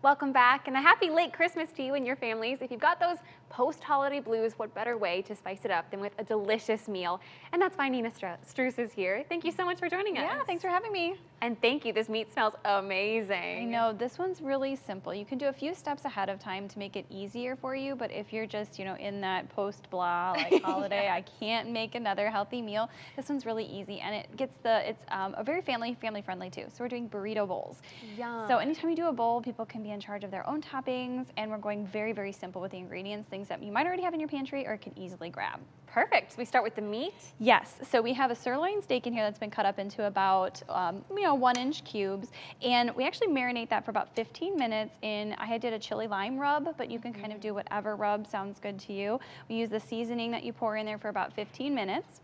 Welcome back, and a happy late Christmas to you and your families. If you've got those post-holiday blues, what better way to spice it up than with a delicious meal? And that's why Nina Struess is here. Thank you so much for joining us. Yeah, thanks for having me. And thank you. This meat smells amazing. I know, this one's really simple. You can do a few steps ahead of time to make it easier for you, but if you're just, in that post-blah, like holiday, I can't make another healthy meal, this one's really easy, and it's a very family-friendly too. So we're doing burrito bowls. Yum. So anytime you do a bowl, people can be in charge of their own toppings, and we're going very, very simple with the ingredients, things that you might already have in your pantry or can easily grab. Perfect. So we start with the meat? Yes. So we have a sirloin steak in here that's been cut up into about 1-inch cubes, and we actually marinate that for about 15 minutes in, I did a chili lime rub, but you can kind of do whatever rub sounds good to you. We use the seasoning that you pour in there for about 15 minutes.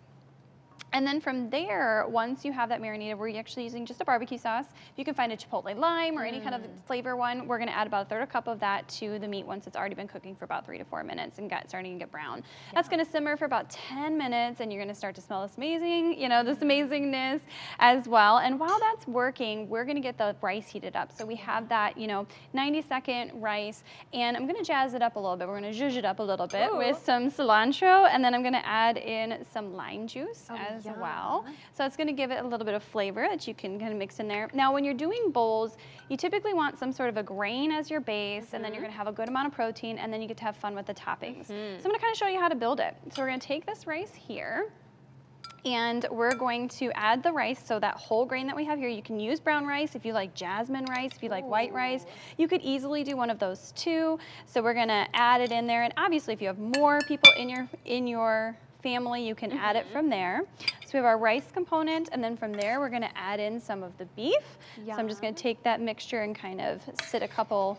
And then from there, once you have that marinated, we're actually using just a barbecue sauce. You can find a chipotle lime or any kind of flavor one. We're gonna add about a third of a cup of that to the meat once it's already been cooking for about 3 to 4 minutes and starting to get brown. Yeah. That's gonna simmer for about 10 minutes, and you're gonna start to smell this amazing, this amazingness as well. And while that's working, we're gonna get the rice heated up. So we have that, 90-second rice, and I'm gonna jazz it up a little bit. We're gonna zhuzh it up a little bit with some cilantro, and then I'm gonna add in some lime juice as well. So it's going to give it a little bit of flavor that you can kind of mix in there. Now, when you're doing bowls, you typically want some sort of a grain as your base, and then you're going to have a good amount of protein, and then you get to have fun with the toppings. So I'm going to kind of show you how to build it. So we're going to take this rice here, and we're going to add the rice, so that whole grain that we have here. You can use brown rice if you like jasmine rice, if you like white rice. You could easily do one of those too. So we're going to add it in there, and obviously if you have more people in your family, you can add it from there. So we have our rice component, and then from there we're going to add in some of the beef. So I'm just going to take that mixture and kind of sit a couple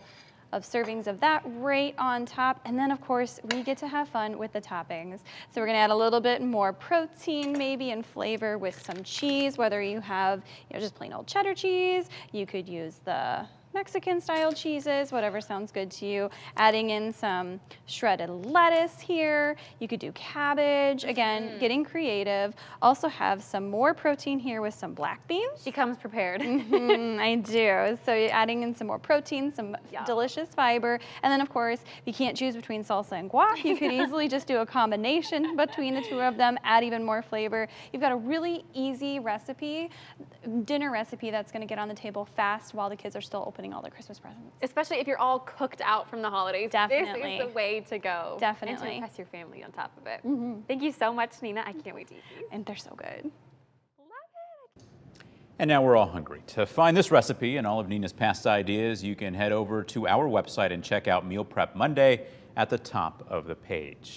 of servings of that right on top, and then of course we get to have fun with the toppings. So we're going to add a little bit more protein maybe and flavor with some cheese, whether you have just plain old cheddar cheese. You could use the Mexican style cheeses, whatever sounds good to you. Adding in some shredded lettuce here. You could do cabbage. Again, getting creative. Also have some more protein here with some black beans. She comes prepared. I do. So you're adding in some more protein, some delicious fiber. And then of course, if you can't choose between salsa and guac, you could easily just do a combination between the two of them, add even more flavor. You've got a really easy recipe, dinner recipe that's gonna get on the table fast while the kids are still opening all the Christmas presents. Especially if you're all cooked out from the holidays. Definitely. This is the way to go. Definitely. And to impress your family on top of it. Thank you so much, Nina. I can't wait to eat these. And they're so good. Love it. And now we're all hungry. To find this recipe and all of Nina's past ideas, you can head over to our website and check out Meal Prep Monday at the top of the page.